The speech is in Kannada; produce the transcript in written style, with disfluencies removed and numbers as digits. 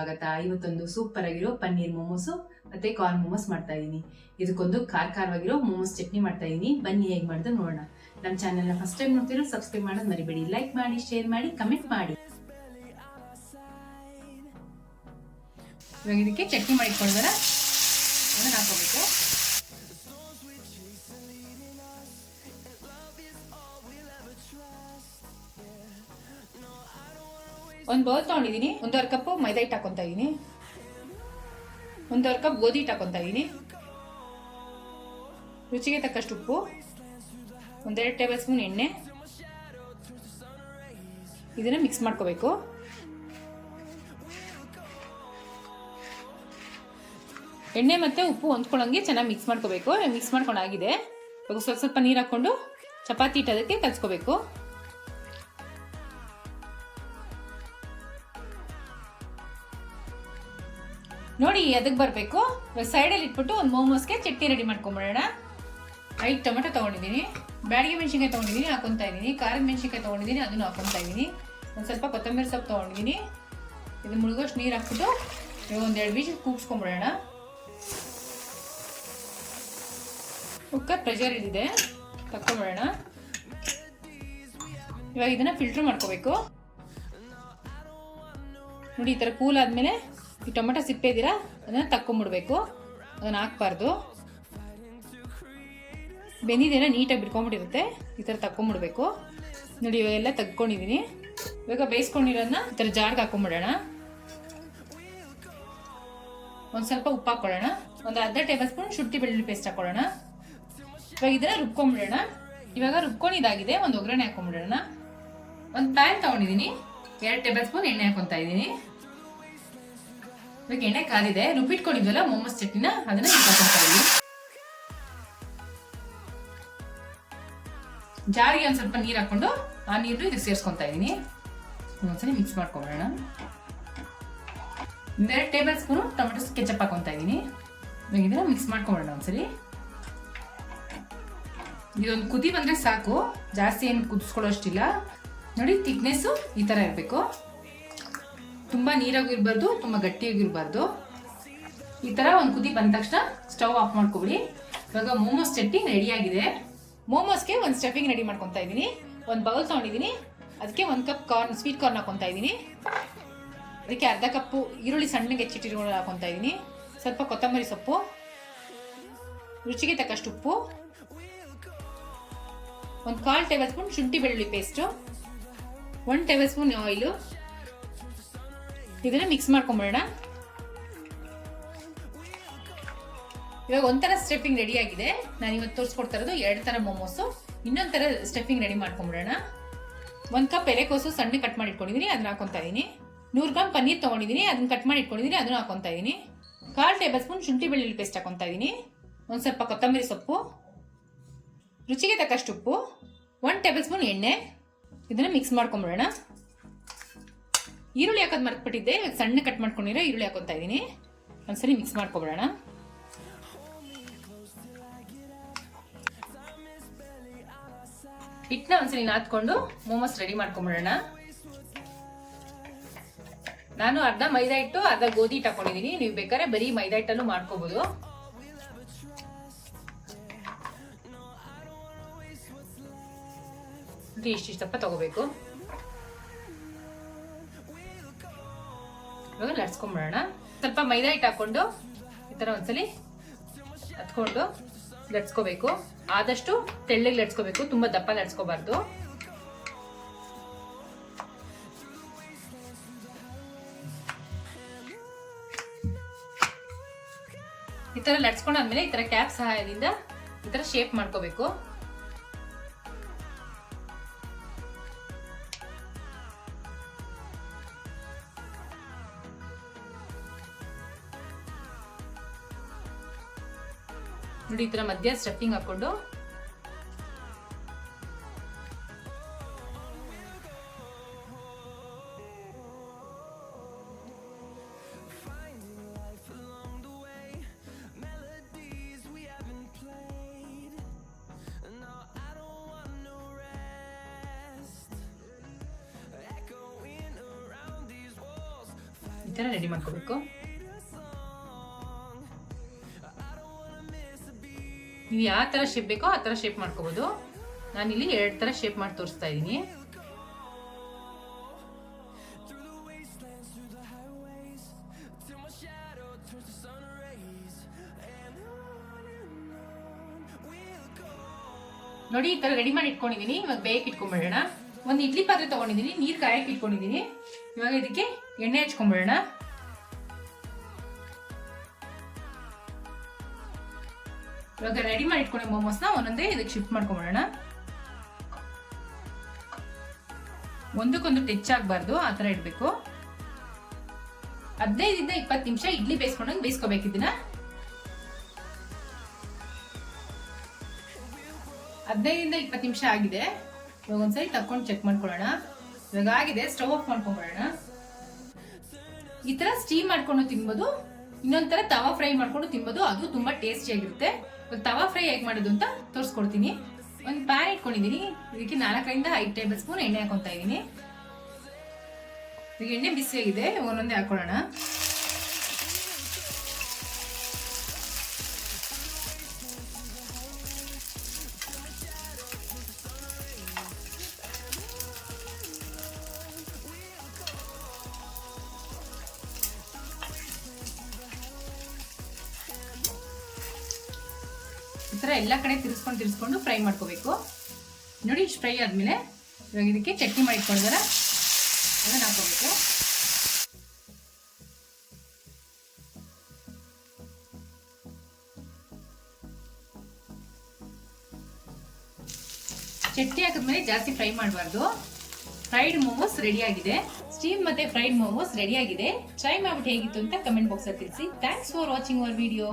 ಸ್ವಾಗತ. ಇವತ್ತೊಂದು ಸೂಪರ್ ಆಗಿರೋ ಪನ್ನೀರ್ ಮೋಮೋಸು ಮತ್ತೆ ಕಾರ್ನ್ ಮೋಮೋಸ್ ಮಾಡ್ತಾ ಇದೀನಿ. ಇದಕ್ಕೊಂದು ಖಾರವಾಗಿರೋ ಮೋಮೋಸ್ ಚಟ್ನಿ ಮಾಡ್ತಾ ಇದೀನಿ. ಬನ್ನಿ ಹೇಗೆ ಮಾಡೋದು ನೋಡೋಣ. ನಮ್ಮ ಚಾನೆಲ್ನ ಫಸ್ಟ್ ಟೈಮ್ ನೋಡ್ತಿರೋ ಸಬ್ಸ್ಕ್ರೈಬ್ ಮಾಡೋದು ಮರಿಬೇಡಿ. ಲೈಕ್ ಮಾಡಿ, ಶೇರ್ ಮಾಡಿ, ಕಮೆಂಟ್ ಮಾಡಿ. ಇವಾಗ ಇದಕ್ಕೆ ಚಟ್ನಿ ಮಾಡಿಟ್ಕೊಂಡ್ರೆ ಅದನ್ನ ಹಾಕೋಬೇಕು. ಒಂದು ಬೌಲ್ ತೊಗೊಂಡಿದ್ದೀನಿ. 1.5 ಕಪ್ ಮೈದಾ ಹಿಟ್ಟು ಹಾಕೊತಾ ಇದ್ದೀನಿ. 1.5 ಕಪ್ ಗೋಧಿ ಹಿಟ್ಟು ಹಾಕೊತಾ ಇದ್ದೀನಿ. ರುಚಿಗೆ ತಕ್ಕಷ್ಟು ಉಪ್ಪು, 1-2 ಟೇಬಲ್ ಸ್ಪೂನ್ ಎಣ್ಣೆ. ಇದನ್ನ ಮಿಕ್ಸ್ ಮಾಡ್ಕೋಬೇಕು. ಎಣ್ಣೆ ಮತ್ತು ಉಪ್ಪು ಹೊಂದ್ಕೊಳ್ಳೋಂಗೆ ಚೆನ್ನಾಗಿ ಮಿಕ್ಸ್ ಮಾಡ್ಕೋಬೇಕು. ಮಿಕ್ಸ್ ಮಾಡ್ಕೊಂಡಾಗಿದೆ. ಇವಾಗ ಸ್ವಲ್ಪ ನೀರು ಹಾಕ್ಕೊಂಡು ಚಪಾತಿ ಹಿಟ್ಟು ಅದಕ್ಕೆ ಕಲಿಸ್ಕೋಬೇಕು. ನೋಡಿ ಅದಕ್ಕೆ ಬರಬೇಕು. ಇವಾಗ ಸೈಡಲ್ಲಿ ಇಟ್ಬಿಟ್ಟು ಒಂದು ಮೋಮೋಸ್ಗೆ ಚಟ್ನಿ ರೆಡಿ ಮಾಡ್ಕೊಂಬಿಡೋಣ. 5 ಟೊಮೆಟೊ ತೊಗೊಂಡಿದ್ದೀನಿ. ಬ್ಯಾಡಿಗೆ ಮೆಣಸಿನ್ಕಾಯಿ ತೊಗೊಂಡಿದ್ದೀನಿ, ಹಾಕೊತಾ ಇದ್ದೀನಿ. ಖಾರದ ಮೆಣಸಿನ್ಕಾಯಿ ತೊಗೊಂಡಿದ್ದೀನಿ, ಅದನ್ನು ಹಾಕೊತಾ ಇದ್ದೀನಿ. ಒಂದು ಸ್ವಲ್ಪ ಕೊತ್ತಂಬರಿ ಸೊಪ್ಪು ತೊಗೊಂಡಿದ್ದೀನಿ. ಇದು ಮುಳುಗೋಷ್ಟು ನೀರು ಹಾಕ್ಬಿಟ್ಟು ಇವಾಗ 1-2 ವಿಷಲ್ ಕೂಗಿಸ್ಕೊಂಬಿಡೋಣ. ಕುಕ್ಕರ್ ಪ್ರೆಷರ್ ಇದಿದೆ, ತಕ್ಕೊಂಬಿಡೋಣ. ಇವಾಗ ಇದನ್ನು ಫಿಲ್ಟರ್ ಮಾಡ್ಕೋಬೇಕು. ನೋಡಿ ಈ ಥರ ಕೂಲ್ ಆದಮೇಲೆ ಈ ಟೊಮೆಟೊ ಸಿಪ್ಪೆ ಇದ್ದೀರಾ ಅದನ್ನು ತಕ್ಕೊಂಬಿಡ್ಬೇಕು. ಅದನ್ನು ಹಾಕ್ಬಾರ್ದು. ಬೆಂದಿದ್ದೇನೆ ನೀಟಾಗಿ ಬಿಡ್ಕೊಂಬಿಟ್ಟಿರುತ್ತೆ. ಈ ಥರ ತಕ್ಕೊಂಬಿಡ್ಬೇಕು. ನೋಡಿ ಇವಾಗೆಲ್ಲ ತೆಗ್ಕೊಂಡಿದ್ದೀನಿ. ಇವಾಗ ಬೇಯಿಸ್ಕೊಂಡಿರೋದನ್ನ ಈ ಥರ ಜಾರ್ಗೆ ಹಾಕೊಂಬಿಡೋಣ. ಒಂದು ಸ್ವಲ್ಪ ಉಪ್ಪು ಹಾಕ್ಕೊಳ್ಳೋಣ. ಒಂದು 1/2 ಟೇಬಲ್ ಸ್ಪೂನ್ ಶುಂಠಿ ಬೆಳ್ಳುಳ್ಳಿ ಪೇಸ್ಟ್ ಹಾಕೊಳ್ಳೋಣ. ಇವಾಗ ಇದನ್ನ ರುಬ್ಕೊಂಬಿಡೋಣ. ಇವಾಗ ರುಬ್ಕೊಂಡಿದ್ದಾಗಿದೆ. ಒಂದು ಒಗ್ಗರಣೆ ಹಾಕೊಂಬಿಡೋಣ. ಒಂದು ಪ್ಯಾನ್ ತೊಗೊಂಡಿದ್ದೀನಿ. 2 ಟೇಬಲ್ ಸ್ಪೂನ್ ಎಣ್ಣೆ ಹಾಕೊತಾ ಇದ್ದೀನಿ. ಇವಾಗ ಎಣ್ಣೆ ಕಾದಿದೆ. ರುಬ್ಬಿಟ್ಕೊಂಡಿದ್ವಲ್ಲ ಮೋಮೋಸ್ ಚಟ್ನಿನ ಅದನ್ನ ಹಾಕೊತಾ ಇದ್ದೀನಿ. ಜಾರಿಗೆ ಒಂದು ಸ್ವಲ್ಪ ನೀರು ಹಾಕೊಂಡು ಆ ನೀರು ಇದಕ್ಕೆ ಸೇರಿಸ್ಕೊತಾ ಇದ್ದೀನಿ. ಒಂದ್ಸರಿ ಮಿಕ್ಸ್ ಮಾಡ್ಕೊಂಬಿಡೋಣ. 2 ಟೇಬಲ್ ಸ್ಪೂನು ಟೊಮೆಟೊ ಕೆಚಪ್ ಹಾಕೊತಾ ಇದ್ದೀನಿ. ಇವಾಗ ಇದನ್ನ ಮಿಕ್ಸ್ ಮಾಡ್ಕೊಂಬಿಡೋಣ ಒಂದ್ಸರಿ. ಇದೊಂದು ಕುದಿ ಬಂದರೆ ಸಾಕು, ಜಾಸ್ತಿ ಏನು ಕುದಿಸ್ಕೊಳ್ಳೋಷ್ಟಿಲ್ಲ. ನೋಡಿ ಥಿಕ್ನೆಸ್ಸು ಈ ಥರ ಇರಬೇಕು. ತುಂಬ ನೀರಾಗಿರ್ಬಾರ್ದು, ತುಂಬ ಗಟ್ಟಿಯಾಗಿರ್ಬಾರ್ದು. ಈ ಥರ ಒಂದು ಕುದಿ ಬಂದ ತಕ್ಷಣ ಸ್ಟವ್ ಆಫ್ ಮಾಡ್ಕೊಬಿಡಿ. ಇವಾಗ ಮೋಮೋಸ್ ಚಟ್ನಿ ರೆಡಿಯಾಗಿದೆ. ಮೋಮೋಸ್ಗೆ ಒಂದು ಸ್ಟಫಿಂಗ್ ರೆಡಿ ಮಾಡ್ಕೊತಾ ಇದ್ದೀನಿ. ಒಂದು ಬೌಲ್ ತೊಗೊಂಡಿದ್ದೀನಿ. ಅದಕ್ಕೆ 1 ಕಪ್ ಸ್ವೀಟ್ ಕಾರ್ನ್ ಹಾಕೊತಾ ಇದ್ದೀನಿ. ಅದಕ್ಕೆ 1/2 ಕಪ್ಪು ಈರುಳ್ಳಿ ಸಣ್ಣಗೆ ಹೆಚ್ಚಿಟ್ಟಿರೋ ಹಾಕೊತಾ ಇದ್ದೀನಿ. ಸ್ವಲ್ಪ ಕೊತ್ತಂಬರಿ ಸೊಪ್ಪು, ರುಚಿಗೆ ತಕ್ಕಷ್ಟು ಉಪ್ಪು, 1/4 ಟೇಬಲ್ ಸ್ಪೂನ್ ಶುಂಠಿ ಬೆಳ್ಳುಳ್ಳಿ ಪೇಸ್ಟು, 1 ಟೇಬಲ್ ಸ್ಪೂನ್ ಆಯಿಲು. ಇದನ್ನ ಮಿಕ್ಸ್ ಮಾಡ್ಕೊಂಬಿಡೋಣ. ಇವಾಗ ಒಂಥರ ಸ್ಟಫಿಂಗ್ ರೆಡಿ ಆಗಿದೆ. ನಾನು ಇವತ್ತು ತೋರಿಸ್ಕೊಡ್ತಾ ಇರೋದು 2 ಥರ ಮೋಮೋಸು. ಇನ್ನೊಂದು ಥರ ಸ್ಟಫಿಂಗ್ ರೆಡಿ ಮಾಡ್ಕೊಂಬಿಡೋಣ. 1 ಕಪ್ ಎಲೆಕೋಸು ಸಣ್ಣ ಕಟ್ ಮಾಡಿ ಇಟ್ಕೊಂಡಿದ್ದೀನಿ, ಅದನ್ನ ಹಾಕೊತಾ ಇದ್ದೀನಿ. 100 ಗ್ರಾಮ್ ಪನ್ನೀರ್ ತೊಗೊಂಡಿದ್ದೀನಿ, ಅದನ್ನ ಕಟ್ ಮಾಡಿ ಇಟ್ಕೊಂಡಿದ್ದೀನಿ, ಅದನ್ನು ಹಾಕೊತಾ ಇದ್ದೀನಿ. 1/4 ಟೇಬಲ್ ಸ್ಪೂನ್ ಶುಂಠಿ ಬೆಳ್ಳುಳ್ಳಿ ಪೇಸ್ಟ್ ಹಾಕೊತಾ ಇದ್ದೀನಿ. ಒಂದು ಸ್ವಲ್ಪ ಕೊತ್ತಂಬರಿ ಸೊಪ್ಪು, ರುಚಿಗೆ ತಕ್ಕಷ್ಟು ಉಪ್ಪು, 1 ಟೇಬಲ್ ಸ್ಪೂನ್ ಎಣ್ಣೆ. ಇದನ್ನು ಮಿಕ್ಸ್ ಮಾಡ್ಕೊಂಬಿಡೋಣ. ಈರುಳ್ಳಿ ಹಾಕೋದು ಮರ್ತ್ಬಿಟ್ಟಿದ್ದೆ. ಸಣ್ಣ ಕಟ್ ಮಾಡ್ಕೊಂಡಿರೋ ಈರುಳ್ಳಿ ಹಾಕೊತಾ ಇದ್ದೀನಿ. ಒಂದ್ಸರಿ ಮಿಕ್ಸ್ ಮಾಡ್ಕೊಬಿಡೋಣ. ಹಿಟ್ಟನ್ನ ಒಂದ್ಸರಿ ನಾದ್ಕೊಂಡು ಮೋಮೋಸ್ ರೆಡಿ ಮಾಡ್ಕೊಂಬಿಡೋಣ. ನಾನು ಅರ್ಧ ಮೈದಾ ಹಿಟ್ಟು ಅರ್ಧ ಗೋಧಿ ಹಿಟ್ಟು ಹಾಕೊಂಡಿದ್ದೀನಿ. ನೀವು ಬೇಕಾದ್ರೆ ಬರೀ ಮೈದಾ ಹಿಟ್ಟಲ್ಲೂ ಮಾಡ್ಕೋಬಹುದು. ಇಷ್ಟಿಷ್ಟಪ್ಪ ತಗೋಬೇಕು. ಇವಾಗ ಲಟ್ಸ್ಕೊಂಬಿಡೋಣ. ಸ್ವಲ್ಪ ಮೈದಾ ಹಿಟ್ಟು ಹಾಕೊಂಡು ಈ ಥರ ಒಂದ್ಸಲಿ ಹತ್ಕೊಂಡು ಲಟ್ಸ್ಕೋಬೇಕು. ಆದಷ್ಟು ತೆಳ್ಳಗೆ ಲಟ್ಸ್ಕೋಬೇಕು, ತುಂಬ ದಪ್ಪ ಲಟ್ಸ್ಕೋಬಾರ್ದು. ಈ ಥರ ಲಟ್ಸ್ಕೊಂಡಾದ್ಮೇಲೆ ಈ ಥರ ಕ್ಯಾಪ್ ಸಹಾಯದಿಂದ ಈ ಥರ ಶೇಪ್ ಮಾಡ್ಕೋಬೇಕು. ನೋಡಿ ಈ ಥರ ಮಧ್ಯ ಸ್ಟಫಿಂಗ್ ಹಾಕೊಂಡು ಥರ ರೆಡಿ ಮಾಡ್ಕೋಬೇಕು. ನೀವು ಯಾವ ಥರ ಶೇಪ್ ಬೇಕೋ ಆ ಥರ ಶೇಪ್ ಮಾಡ್ಕೋಬೋದು. ನಾನಿಲ್ಲಿ 2 ಥರ ಶೇಪ್ ಮಾಡಿ ತೋರಿಸ್ತಾ ಇದ್ದೀನಿ. ನೋಡಿ ಈ ಥರ ರೆಡಿ ಮಾಡಿ ಇಟ್ಕೊಂಡಿದ್ದೀನಿ. ಇವಾಗ ಬೇಯಕ್ಕೆ ಇಟ್ಕೊಂಡ್ಬಿಡೋಣ. ಒಂದು ಇಡ್ಲಿ ಪಾತ್ರೆ ತೊಗೊಂಡಿದ್ದೀನಿ, ನೀರು ಕಾಯಕ್ಕೆ ಇಟ್ಕೊಂಡಿದ್ದೀನಿ. ಇವಾಗ ಇದಕ್ಕೆ ಎಣ್ಣೆ ಹಚ್ಕೊಂಡ್ಬಿಡೋಣ. ಇವಾಗ ರೆಡಿ ಮಾಡಿ ಇಟ್ಕೊಂಡೆ ಮೋಮೋಸ್ನ ಒಂದೊಂದೇ ಇದಕ್ಕೆ ಶಿಫ್ಟ್ ಮಾಡ್ಕೊಂಡ್ಬಿಡೋಣ. ಒಂದಕ್ಕೊಂದು ಟಚ್ ಆಗಬಾರ್ದು, ಆ ಥರ ಇಡಬೇಕು. 15ರಿಂದ 20 ನಿಮಿಷ ಇಡ್ಲಿ ಬೇಯಿಸ್ಕೊಂಡಂಗೆ ಬೇಯಿಸ್ಕೋಬೇಕು. ಇದನ್ನ 15ರಿಂದ 20 ನಿಮಿಷ ಆಗಿದೆ. ಇವಾಗ ಒಂದ್ಸರಿ ತಕ್ಕೊಂಡು ಚೆಕ್ ಮಾಡ್ಕೊಳ್ಳೋಣ. ಇವಾಗ ಆಗಿದೆ, ಸ್ಟವ್ ಆಫ್ ಮಾಡ್ಕೊಂಡ್ಬಿಡೋಣ. ಈ ತರ ಸ್ಟೀಮ್ ಮಾಡ್ಕೊಂಡು ತಿನ್ಬೋದು. ಇನ್ನೊಂಥರ ತವಾ ಫ್ರೈ ಮಾಡ್ಕೊಂಡು ತಿನ್ಬೋದು, ಅದು ತುಂಬಾ ಟೇಸ್ಟಿಯಾಗಿರುತ್ತೆ. ಇವಾಗ ತವಾ ಫ್ರೈ ಹೇಗೆ ಮಾಡೋದು ಅಂತ ತೋರಿಸ್ಕೊಡ್ತೀನಿ. ಒಂದು ಪ್ಯಾನ್ ಇಟ್ಕೊಂಡಿದ್ದೀನಿ. ಇದಕ್ಕೆ 4ರಿಂದ 5 ಟೇಬಲ್ ಸ್ಪೂನ್ ಎಣ್ಣೆ ಹಾಕೊತಾ ಇದ್ದೀನಿ. ಈಗ ಎಣ್ಣೆ ಬಿಸಿಯಾಗಿದೆ, ಒಂದೊಂದೇ ಹಾಕೊಳ್ಳೋಣ. ಈ ಥರ ಎಲ್ಲ ಕಡೆ ತಿರ್ಸ್ಕೊಂಡು ಫ್ರೈ ಮಾಡ್ಕೋಬೇಕು. ನೋಡಿ ಇಷ್ಟು ಫ್ರೈ ಆದಮೇಲೆ ಇವಾಗ ಇದಕ್ಕೆ ಚಟ್ನಿ ಮಾಡಿಟ್ಕೊಂಡಿದಾರ ಅದನ್ನು ಹಾಕೋಬೇಕು. ಚಟ್ನಿ ಹಾಕಿದ್ಮೇಲೆ ಜಾಸ್ತಿ ಫ್ರೈ ಮಾಡಬಾರ್ದು. ಫ್ರೈಡ್ ಮೋಮೋಸ್ ರೆಡಿ ಆಗಿದೆ. ಸ್ಟೀಮ್ ಮತ್ತೆ ಫ್ರೈಡ್ ಮೋಮೋಸ್ ರೆಡಿ ಆಗಿದೆ. ಟ್ರೈ ಮಾಡ್ಬಿಟ್ಟು ಹೇಗಿತ್ತು ಅಂತ ಕಮೆಂಟ್ ಬಾಕ್ಸ್ ಅಲ್ಲಿ ತಿಳಿಸಿ. Thanks for watching our video.